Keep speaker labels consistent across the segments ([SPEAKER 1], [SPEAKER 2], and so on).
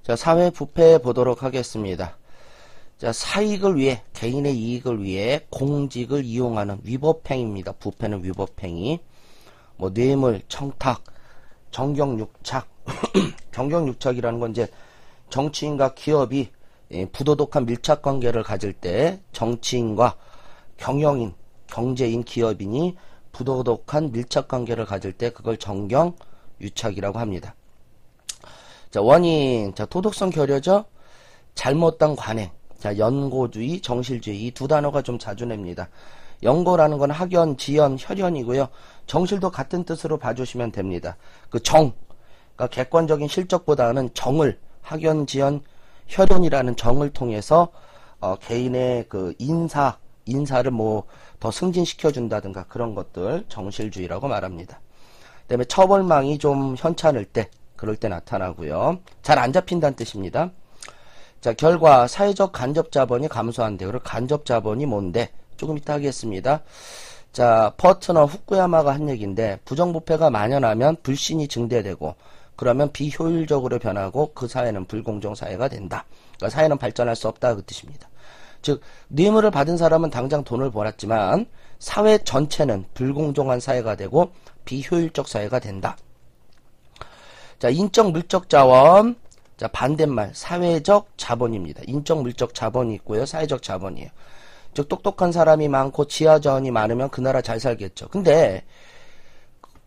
[SPEAKER 1] 자, 사회 부패 보도록 하겠습니다. 자, 사익을 위해, 개인의 이익을 위해 공직을 이용하는 위법행위입니다. 부패는 위법행위. 뭐, 뇌물, 청탁, 정경유착. 정경유착이라는 건 이제 정치인과 기업이 부도덕한 밀착관계를 가질 때 정치인과 경영인, 경제인, 기업인이 부도덕한 밀착관계를 가질 때 그걸 정경유착이라고 합니다. 자, 원인, 자, 도덕성 결여죠? 잘못된 관행, 자, 연고주의, 정실주의, 이 두 단어가 좀 자주 냅니다. 연고라는 건 학연, 지연, 혈연이고요. 정실도 같은 뜻으로 봐주시면 됩니다. 그 정, 그러니까 객관적인 실적보다는 정을, 학연, 지연, 혈연이라는 정을 통해서 개인의 그 인사를 뭐 더 승진시켜준다든가 그런 것들 정실주의라고 말합니다. 그다음에 처벌망이 좀 현찮을 때, 그럴 때 나타나고요. 잘 안 잡힌다는 뜻입니다. 자, 결과 사회적 간접자본이 감소한대. 그리고 간접자본이 뭔데? 조금 이따 하겠습니다. 자, 퍼트너 후쿠야마가 한 얘기인데 부정부패가 만연하면 불신이 증대되고 그러면 비효율적으로 변하고 그 사회는 불공정 사회가 된다. 그러니까 사회는 발전할 수 없다 그 뜻입니다. 즉 뇌물을 받은 사람은 당장 돈을 벌었지만 사회 전체는 불공정한 사회가 되고 비효율적 사회가 된다. 자, 인적 물적 자원. 자, 반대말 사회적 자본입니다. 인적 물적 자본이 있고요. 사회적 자본이에요. 즉 똑똑한 사람이 많고 지하자원이 많으면 그 나라 잘 살겠죠. 근데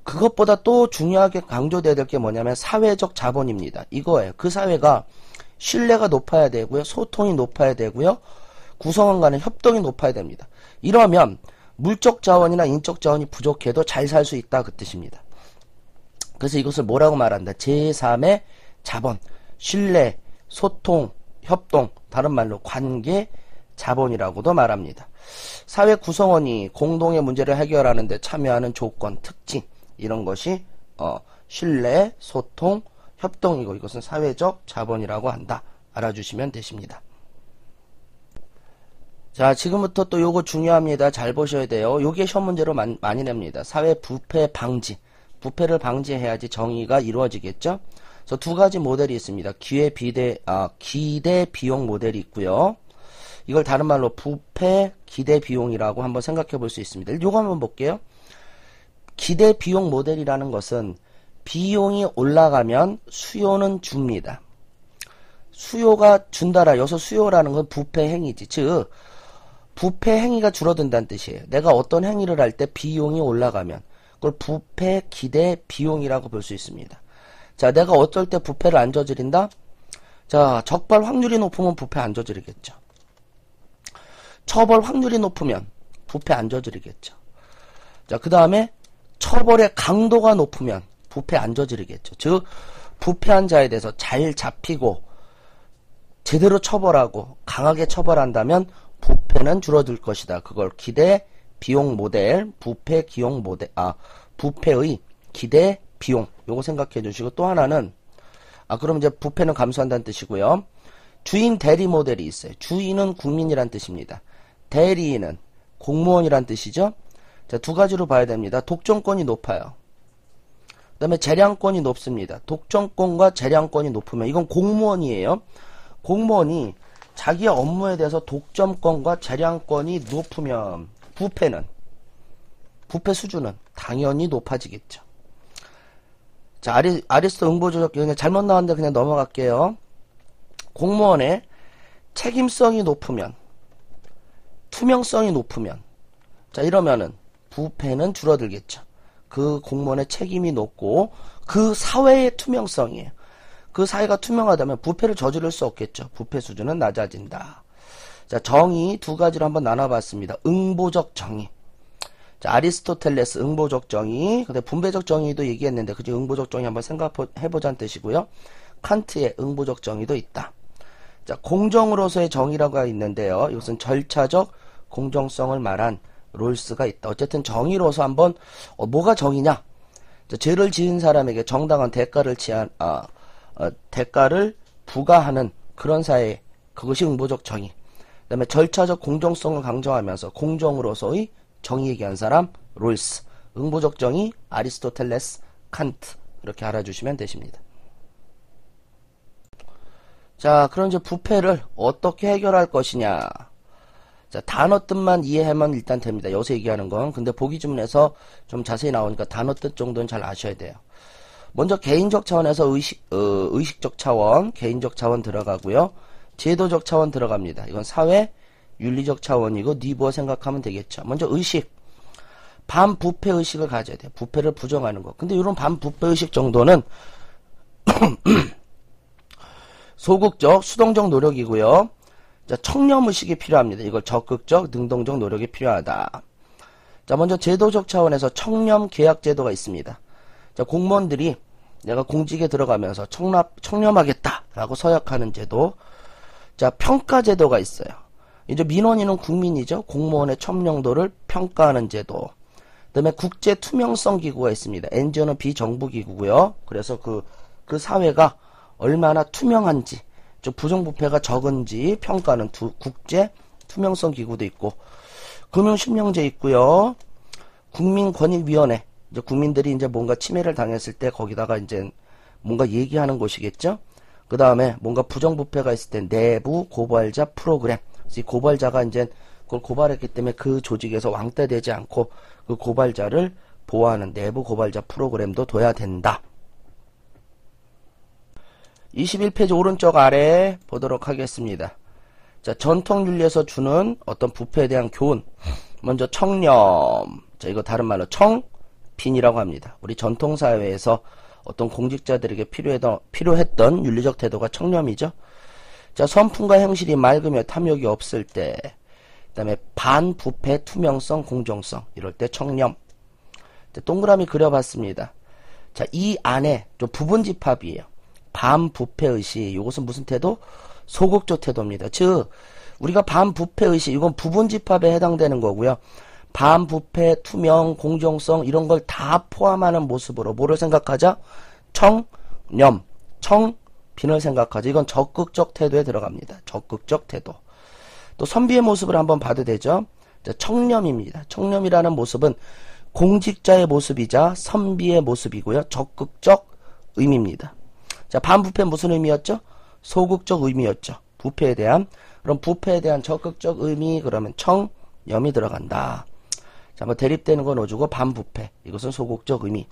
[SPEAKER 1] 그것보다 또 중요하게 강조돼야 될 게 뭐냐면 사회적 자본입니다. 이거예요. 그 사회가 신뢰가 높아야 되고요. 소통이 높아야 되고요. 구성원 간의 협동이 높아야 됩니다. 이러면 물적 자원이나 인적 자원이 부족해도 잘 살 수 있다 그 뜻입니다. 그래서 이것을 뭐라고 말한다? 제3의 자본, 신뢰, 소통, 협동, 다른 말로 관계, 자본이라고도 말합니다. 사회 구성원이 공동의 문제를 해결하는 데 참여하는 조건, 특징 이런 것이 신뢰, 소통, 협동이고 이것은 사회적 자본이라고 한다. 알아주시면 되십니다. 자, 지금부터 또 요거 중요합니다. 잘 보셔야 돼요. 요게 시험 문제로 많이 냅니다. 사회 부패 방지. 부패를 방지해야지 정의가 이루어지겠죠? 그래서 두 가지 모델이 있습니다. 기대 비용 모델이 있고요. 이걸 다른 말로 부패 기대 비용이라고 한번 생각해 볼 수 있습니다. 요거 한번 볼게요. 기대 비용 모델이라는 것은 비용이 올라가면 수요는 줍니다. 수요가 준다라. 여기서 수요라는 건 부패 행위지. 즉 부패 행위가 줄어든다는 뜻이에요. 내가 어떤 행위를 할 때 비용이 올라가면 그걸 부패 기대 비용이라고 볼 수 있습니다. 자, 내가 어쩔 때 부패를 안 저지른다? 자, 적발 확률이 높으면 부패 안 저지르겠죠. 처벌 확률이 높으면 부패 안 저지르겠죠. 자, 그 다음에 처벌의 강도가 높으면 부패 안 저지르겠죠. 즉 부패한 자에 대해서 잘 잡히고 제대로 처벌하고 강하게 처벌한다면 부패는 줄어들 것이다. 그걸 기대 비용 모델, 부패 기용 모델, 부패의 기대 비용. 요거 생각해 주시고 또 하나는 그럼 이제 부패는 감소한다는 뜻이고요. 주인 대리 모델이 있어요. 주인은 국민이란 뜻입니다. 대리인은 공무원이란 뜻이죠. 자, 두 가지로 봐야 됩니다. 독점권이 높아요. 그 다음에 재량권이 높습니다. 독점권과 재량권이 높으면 이건 공무원이에요. 공무원이 자기의 업무에 대해서 독점권과 재량권이 높으면 부패 수준은 당연히 높아지겠죠. 자, 아리스토 응보조적 그냥 잘못 나왔는데 그냥 넘어갈게요. 공무원의 책임성이 높으면, 투명성이 높으면, 자, 이러면은 부패는 줄어들겠죠. 그 공무원의 책임이 높고 그 사회의 투명성이에요. 그 사회가 투명하다면 부패를 저지를 수 없겠죠. 부패 수준은 낮아진다. 자, 정의 두 가지로 한번 나눠봤습니다. 응보적 정의. 자, 아리스토텔레스 응보적 정의. 근데 분배적 정의도 얘기했는데, 그지? 응보적 정의 한번 생각해보자는 뜻이고요. 칸트의 응보적 정의도 있다. 자, 공정으로서의 정의라고 있는데요. 이것은 절차적 공정성을 말한 롤스가 있다. 어쨌든 정의로서 한번, 뭐가 정의냐? 자, 죄를 지은 사람에게 정당한 대가를 부과하는 그런 사회, 그것이 응보적 정의. 그 다음에 절차적 공정성을 강조하면서 공정으로서의 정의 얘기한 사람 롤스. 응보적 정의 아리스토텔레스 칸트. 이렇게 알아주시면 되십니다. 자, 그럼 이제 부패를 어떻게 해결할 것이냐. 자, 단어 뜻만 이해하면 일단 됩니다. 여기서 얘기하는 건. 근데 보기 주문에서 좀 자세히 나오니까 단어 뜻 정도는 잘 아셔야 돼요. 먼저 개인적 차원에서 의식적 차원, 개인적 차원 들어가고요. 제도적 차원 들어갑니다. 이건 사회, 윤리적 차원이고 니부어 생각하면 되겠죠. 먼저 의식. 반부패 의식을 가져야 돼요. 부패를 부정하는 거. 근데 이런 반부패 의식 정도는 소극적, 수동적 노력이고요. 자, 청렴의식이 필요합니다. 이걸 적극적, 능동적 노력이 필요하다. 자, 먼저 제도적 차원에서 청렴 계약 제도가 있습니다. 자, 공무원들이 내가 공직에 들어가면서 청렴하겠다라고 서약하는 제도. 자, 평가 제도가 있어요. 이제 민원인은 국민이죠. 공무원의 청렴도를 평가하는 제도. 그다음에 국제 투명성 기구가 있습니다. NGO는 비정부 기구고요. 그래서 그 사회가 얼마나 투명한지, 부정부패가 적은지 평가하는 국제 투명성 기구도 있고, 금융실명제 있고요. 국민권익위원회. 이제 국민들이 이제 뭔가 침해를 당했을 때 거기다가 이제 뭔가 얘기하는 곳이겠죠. 그 다음에 뭔가 부정부패가 있을 때 내부 고발자 프로그램. 이 고발자가 이제 그걸 고발했기 때문에 그 조직에서 왕따되지 않고 그 고발자를 보호하는 내부 고발자 프로그램도 둬야 된다. 21페이지 오른쪽 아래 보도록 하겠습니다. 자, 전통윤리에서 주는 어떤 부패에 대한 교훈. 먼저 청렴. 자, 이거 다른 말로 청빈이라고 합니다. 우리 전통사회에서 어떤 공직자들에게 필요했던 윤리적 태도가 청렴이죠. 자, 선품과 행실이 맑으며 탐욕이 없을 때. 그 다음에 반부패, 투명성, 공정성. 이럴 때 청렴. 자, 동그라미 그려봤습니다. 자, 이 안에 좀 부분집합이에요. 반부패의식, 이것은 무슨 태도? 소극적 태도입니다. 즉 우리가 반부패의식, 이건 부분집합에 해당되는 거고요. 반부패, 투명, 공정성 이런 걸 다 포함하는 모습으로 뭐를 생각하자? 청렴, 청빈을 생각하자. 이건 적극적 태도에 들어갑니다. 적극적 태도. 또 선비의 모습을 한번 봐도 되죠. 자, 청렴입니다. 청렴이라는 모습은 공직자의 모습이자 선비의 모습이고요. 적극적 의미입니다. 자, 반부패 무슨 의미였죠? 소극적 의미였죠. 부패에 대한. 그럼 부패에 대한 적극적 의미, 그러면 청렴이 들어간다. 자, 뭐 대립되는 거 넣어주고 반부패. 이것은 소극적 의미.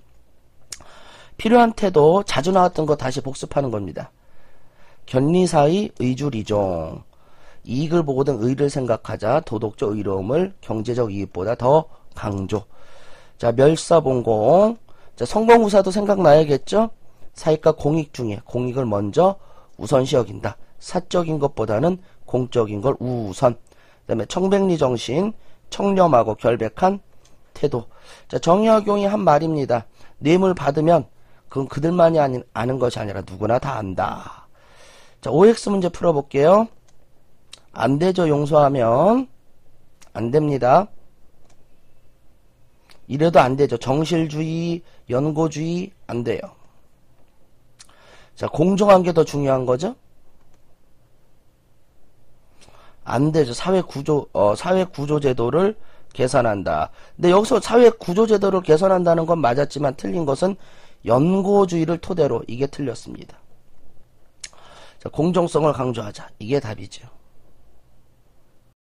[SPEAKER 1] 필요한 태도, 자주 나왔던 거 다시 복습하는 겁니다. 견리사의 의주리종. 이익을 보고든 의를 생각하자. 도덕적 의로움을 경제적 이익보다 더 강조. 자, 멸사봉공. 자, 성공우사도 생각나야겠죠? 사익과 공익 중에 공익을 먼저 우선시 여긴다. 사적인 것보다는 공적인 걸 우선. 그 다음에 청백리 정신, 청렴하고 결백한 태도. 자, 정약용이 한 말입니다. 뇌물 받으면 그건 그들만이 아는 것이 아니라 누구나 다 안다. 자, OX 문제 풀어볼게요. 안 되죠. 용서하면 안 됩니다. 이래도 안 되죠. 정실주의, 연고주의 안 돼요. 자, 공정한 게 더 중요한 거죠? 안 되죠. 사회구조제도를 개선한다. 근데 여기서 사회구조제도를 개선한다는 건 맞았지만 틀린 것은 연고주의를 토대로, 이게 틀렸습니다. 자, 공정성을 강조하자. 이게 답이죠.